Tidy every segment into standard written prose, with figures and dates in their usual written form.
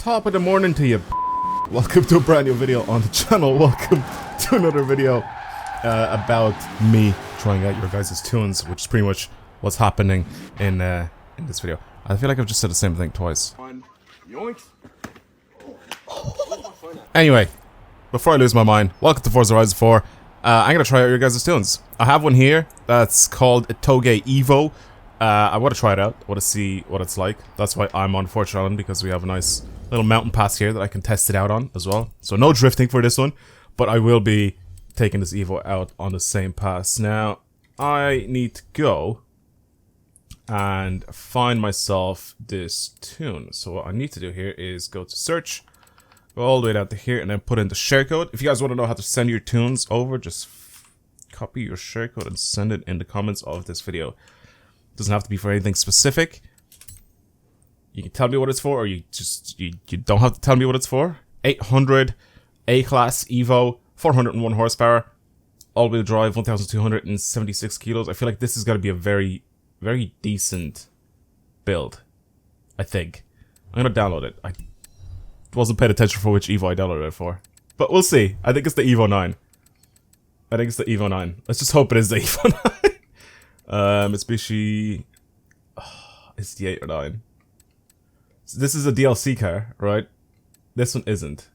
Top of the morning to you. Welcome to a brand new video on the channel. Welcome to another video about me trying out your guys' tunes, which is pretty much what's happening in this video. I feel like I've just said the same thing twice. Anyway, before I lose my mind, welcome to Forza Horizon 4. I'm gonna try out your guys' tunes. I have one here that's called a Lancer Evo. I want to try it out. I want to see what it's like. That's why I'm on Forza Island, because we have a nice little mountain pass here that I can test it out on as well. So no drifting for this one, but I will be taking this Evo out on the same pass. Now, I need to go and find myself this tune. So what I need to do here is go to search, go all the way down to here, and then put in the share code. If you guys want to know how to send your tunes over, just copy your share code and send it in the comments of this video. Doesn't have to be for anything specific. You can tell me what it's for, or you don't have to tell me what it's for. 800 A-class Evo, 401 horsepower, all-wheel drive, 1,276 kilos. I feel like this is going to be a very, very decent build, I think. I'm going to download it. I wasn't paying attention for which Evo I downloaded it for. But we'll see. I think it's the Evo 9. I think it's the Evo 9. Let's just hope it is the Evo 9. Mitsubishi... it's the 8 or 9. So this is a DLC car, right? This one isn't.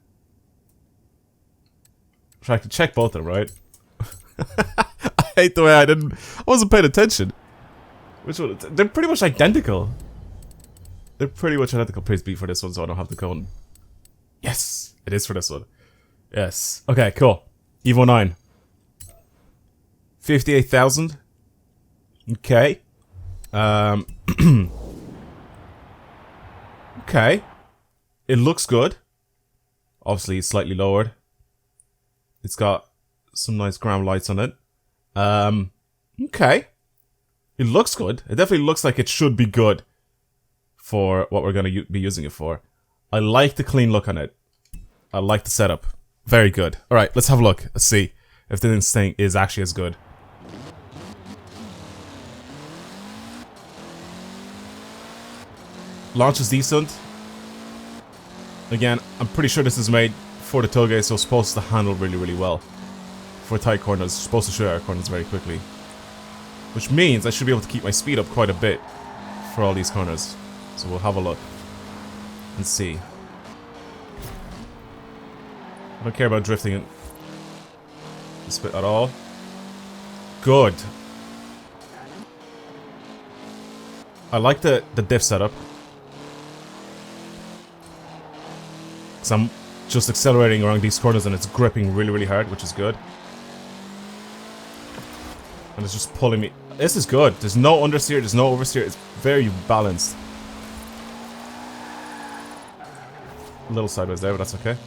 So I can check both of them, right? I hate the way I wasn't paying attention. Which one? They're pretty much identical. They're pretty much identical. Please be for this one so I don't have to go and... Yes! It is for this one. Yes. Okay, cool. Evo 9. 58,000. Okay. Okay. It looks good. Obviously, it's slightly lowered. It's got some nice gram lights on it. Okay. It looks good. It definitely looks like it should be good for what we're going to be using it for. I like the clean look on it. I like the setup. Very good. Alright, let's have a look. Let's see if this thing is actually as good. Launch is decent. Again, I'm pretty sure this is made for the tailgate, so it's supposed to handle really, really well. For tight corners, it's supposed to shoot out corners very quickly. Which means I should be able to keep my speed up quite a bit for all these corners. So we'll have a look and see. I don't care about drifting this bit at all. Good. I like the diff setup. So I'm just accelerating around these corners and it's gripping really, really hard, which is good. And it's just pulling me. This is good. There's no understeer, there's no oversteer. It's very balanced. A little sideways there, but that's okay.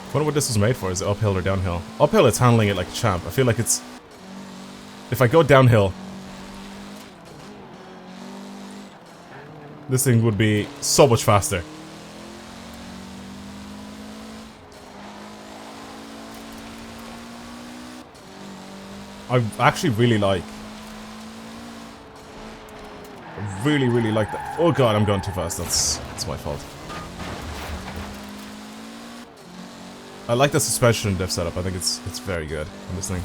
I wonder what this was made for. Is it uphill or downhill? Uphill, it's handling it like a champ. I feel like it's... If I go downhill... This thing would be so much faster. I actually really like... I really, really like that. Oh god, I'm going too fast. That's my fault. I like the suspension diff setup. I think it's very good on this thing.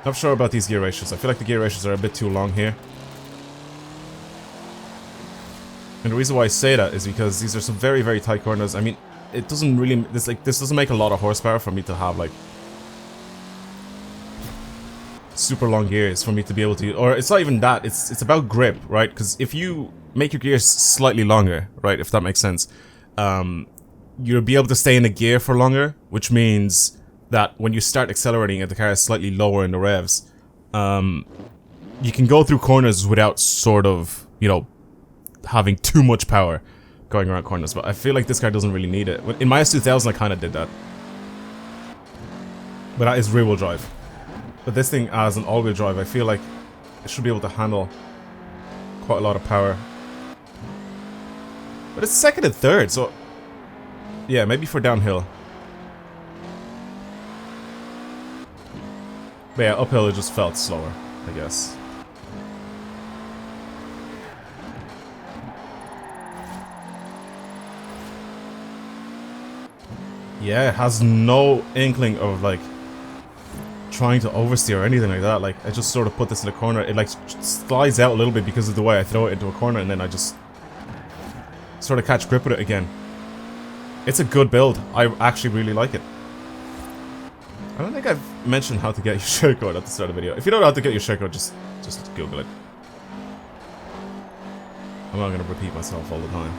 Not sure about these gear ratios. I feel like the gear ratios are a bit too long here. And the reason why I say that is because these are some very, very tight corners. I mean, it doesn't really... This doesn't make a lot of horsepower for me to have, like... super long gears for me to be able to... Or it's not even that. It's about grip, right? Because if you make your gears slightly longer, right? If that makes sense. You'll be able to stay in the gear for longer. Which means that when you start accelerating and the car is slightly lower in the revs... you can go through corners without sort of, you know... having too much power going around corners, but I feel like this car doesn't really need it. In my S2000 I kind of did that. But that is rear-wheel drive. But this thing as an all-wheel drive, I feel like it should be able to handle quite a lot of power. But it's second and third, so... Yeah, maybe for downhill. But yeah, uphill it just felt slower, I guess. Yeah, it has no inkling of like trying to oversteer or anything like that. Like I just sort of put this in a corner. It like slides out a little bit because of the way I throw it into a corner, and then I just sort of catch grip with it again. It's a good build. I actually really like it. I don't think I've mentioned how to get your shortcode at the start of the video. If you don't know how to get your shortcode, just Google it. I'm not going to repeat myself all the time.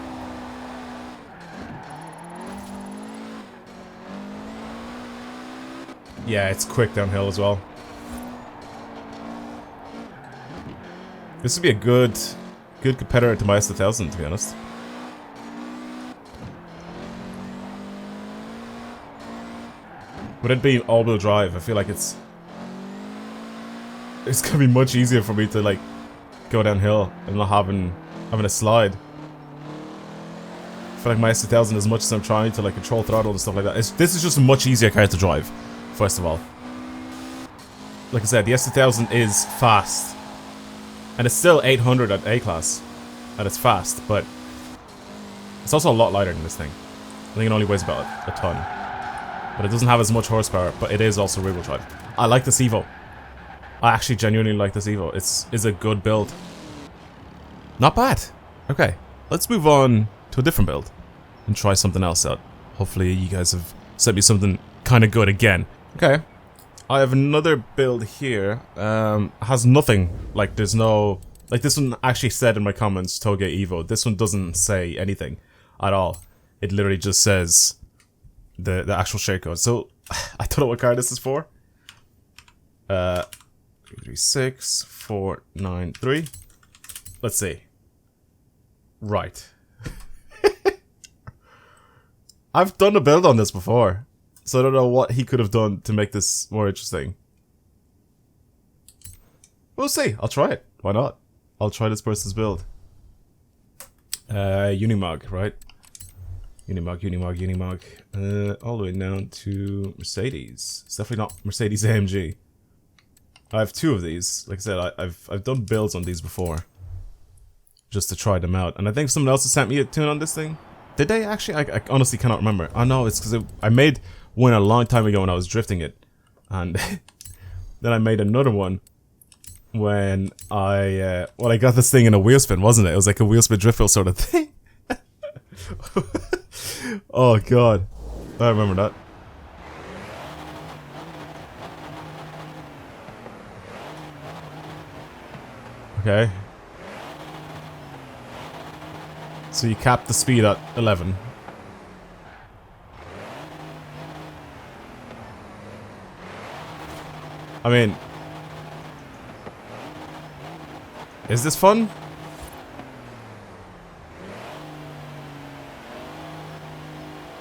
Yeah, it's quick downhill as well. This would be a good competitor to my S1000, to be honest. With it being all-wheel drive, I feel like it's gonna be much easier for me to like go downhill and not having a slide. I feel like my S1000, as much as I'm trying to like control throttle and stuff like that, this is just a much easier car to drive. First of all, like I said, the S1000 is fast, and it's still 800 at A class, and it's fast, but it's also a lot lighter than this thing. I think it only weighs about a ton. But it doesn't have as much horsepower, but it is also rear-wheel drive. I like this Evo. I actually genuinely like this Evo. It's a good build. Not bad. Okay, let's move on to a different build and try something else out. Hopefully you guys have sent me something kind of good again. Okay, I have another build here. Has nothing. Like there's no... Like this one actually said in my comments, Toge Evo. This one doesn't say anything at all. It literally just says the actual shortcode. So I don't know what car this is for. 36493. Let's see. Right. I've done a build on this before, so I don't know what he could have done to make this more interesting. We'll see. I'll try it. Why not? I'll try this person's build. Unimog, right? Unimog. All the way down to Mercedes. It's definitely not Mercedes AMG. I have two of these. Like I said, I've done builds on these before, just to try them out. And I think someone else has sent me a tune on this thing. Did they actually? I honestly cannot remember. I know it's because I made one a long time ago when I was drifting it, and then I made another one when I got this thing in a wheel spin, wasn't it? It was like a wheel spin drift wheel sort of thing. Oh god, I remember that. Okay. So you cap the speed at 11. I mean, is this fun?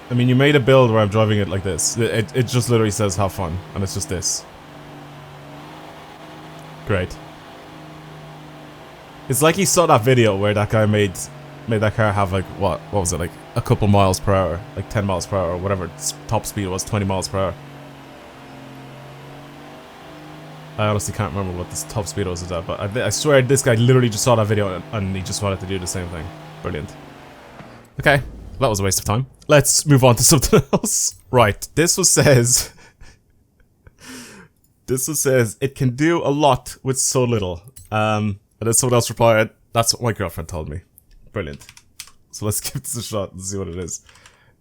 I mean, you made a build where I'm driving it like this. It just literally says have fun, and it's just this. Great. It's like he saw that video where that guy made that car have like, what was it, like a couple miles per hour, like 10 miles per hour, or whatever its top speed was, 20 miles per hour. I honestly can't remember what this top speed was at, but I swear this guy literally just saw that video and he just wanted to do the same thing. Brilliant. Okay, that was a waste of time. Let's move on to something else. Right, this one says... this one says, it can do a lot with so little. And then someone else replied, that's what my girlfriend told me. Brilliant. So let's give this a shot and see what it is.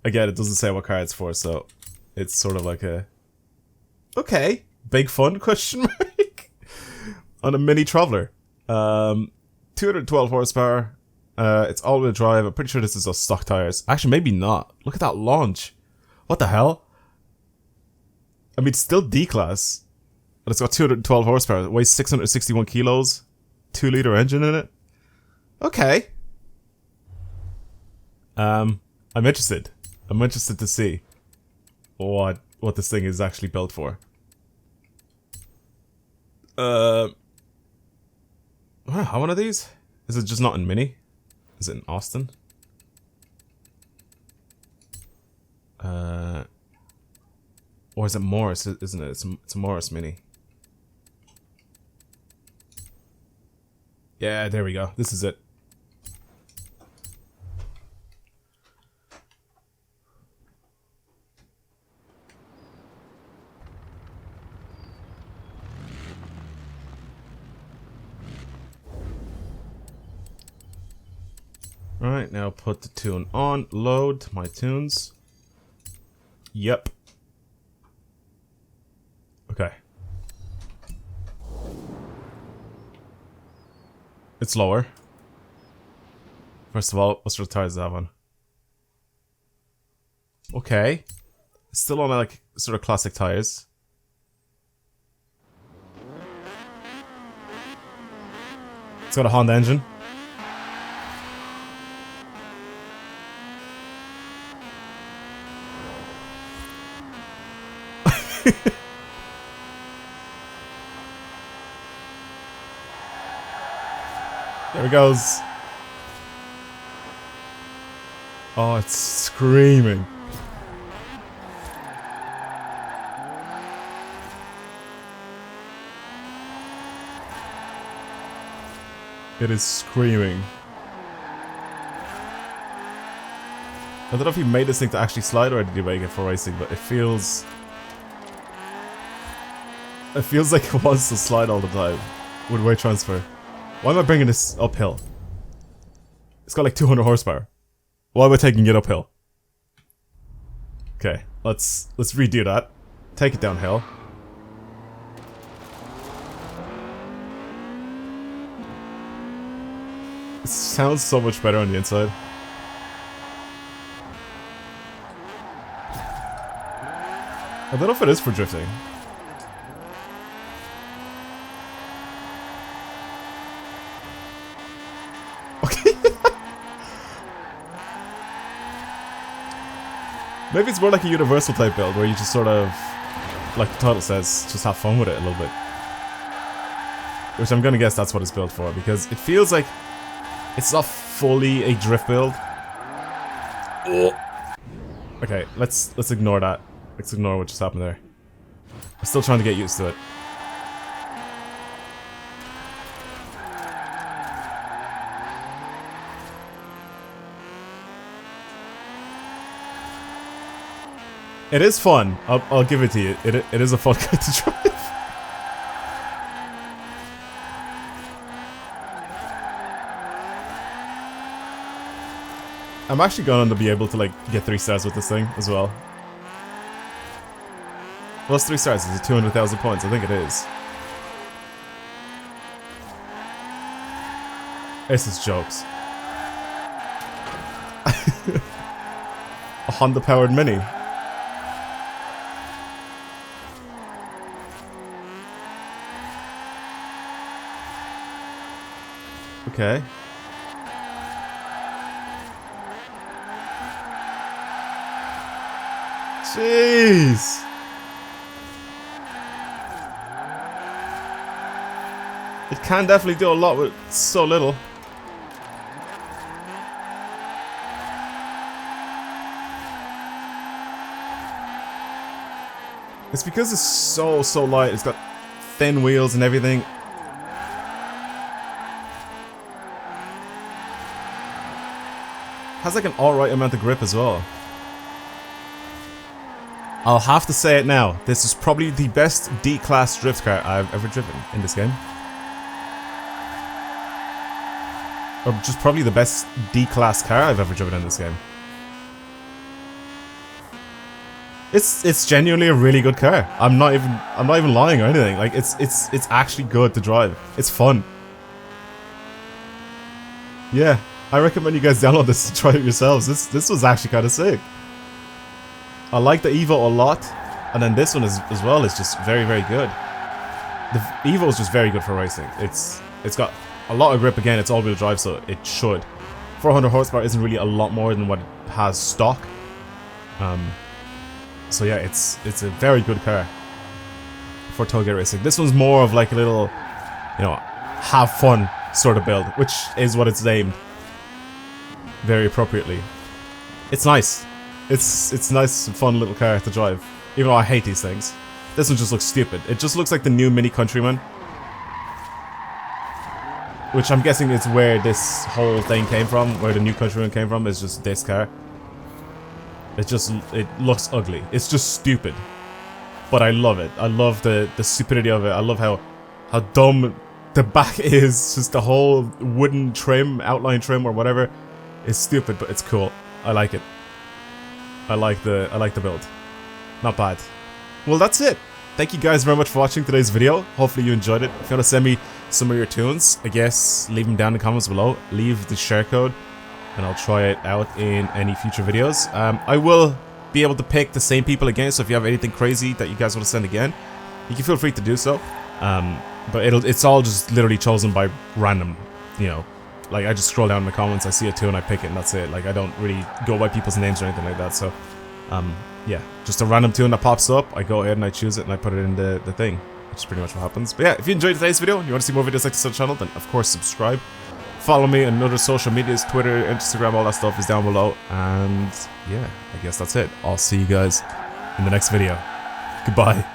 Again, it doesn't say what car it's for, so it's sort of like a... Okay, big fun, question mark? On a mini Traveller. 212 horsepower. It's all-wheel drive. I'm pretty sure this is on stock tires. Actually, maybe not. Look at that launch. What the hell? I mean, it's still D-Class. And it's got 212 horsepower. It weighs 661 kilos. 2-liter engine in it. Okay. I'm interested. I'm interested to see what this thing is actually built for. How one of these? Is it just not in Mini? Is it in Austin? Or is it Morris? Isn't it? It's a Morris Mini. Yeah, there we go. This is it. Alright, now put the tune on. Load my tunes. Yep. Okay. It's lower. First of all, what sort of tires does it have on? Okay. Still on like sort of classic tires. It's got a Honda engine. There it goes. Oh, it's screaming. It is screaming. I don't know if he made this thing to actually slide or did he make it for racing, but it feels... It feels like it wants to slide all the time with weight transfer. Why am I bringing this uphill? It's got like 200 horsepower. Why am I taking it uphill? Okay, let's redo that. Take it downhill. It sounds so much better on the inside. I don't know if it is for drifting. Maybe it's more like a universal type build where you just sort of, like the title says, just have fun with it a little bit. Which I'm gonna guess that's what it's built for, because it feels like it's not fully a drift build. Okay, let's ignore that. Let's ignore what just happened there. I'm still trying to get used to it. It is fun. I'll give it to you. It is a fun car to drive. I'm actually going to be able to like get 3 stars with this thing as well. What's 3 stars? Is it 200,000 points? I think it is. This is jokes. A Honda powered Mini. Okay. Jeez. It can definitely do a lot with so little. It's because it's so light. It's got thin wheels and everything. Has like an alright amount of grip as well. I'll have to say it now. This is probably the best D-class drift car I've ever driven in this game. Or just probably the best D-class car I've ever driven in this game. It's genuinely a really good car. I'm not even lying or anything. Like it's actually good to drive. It's fun. Yeah. I recommend you guys download this and try it yourselves. This was actually kind of sick. I like the Evo a lot, and then this one is as well is just very good. The Evo is just very good for racing. It's got a lot of grip again. It's all-wheel drive, so it should. 400 horsepower isn't really a lot more than what it has stock. So yeah, it's a very good car for tailgate racing. This one's more of like a little, you know, have fun sort of build, which is what it's named. Very appropriately. It's nice. It's nice and fun little car to drive. Even though I hate these things. This one just looks stupid. It just looks like the new Mini Countryman. which I'm guessing is where this whole thing came from, where the New Countryman came from, is just this car. It looks ugly. It's just stupid. But I love it. I love the stupidity of it. I love how dumb the back is. Just the whole wooden trim, outline trim or whatever. It's stupid, but it's cool. I like it. I like the build. Not bad. Well, that's it. Thank you guys very much for watching today's video. Hopefully you enjoyed it. If you want to send me some of your tunes, I guess leave them down in the comments below. Leave the share code and I'll try it out in any future videos. I will be able to pick the same people again, so if you have anything crazy that you guys want to send again, you can feel free to do so. But it's all just literally chosen by random, you know. Like, I just scroll down in the comments, I see a tune, I pick it, and that's it. Like, I don't really go by people's names or anything like that, so yeah, just a random tune that pops up, I go ahead and I choose it and I put it in the thing, which is pretty much what happens. But yeah, if you enjoyed today's video and you want to see more videos like this on the channel, then of course subscribe. Follow me on other social medias, Twitter, Instagram, all that stuff is down below. And yeah, I guess that's it. I'll see you guys in the next video. Goodbye.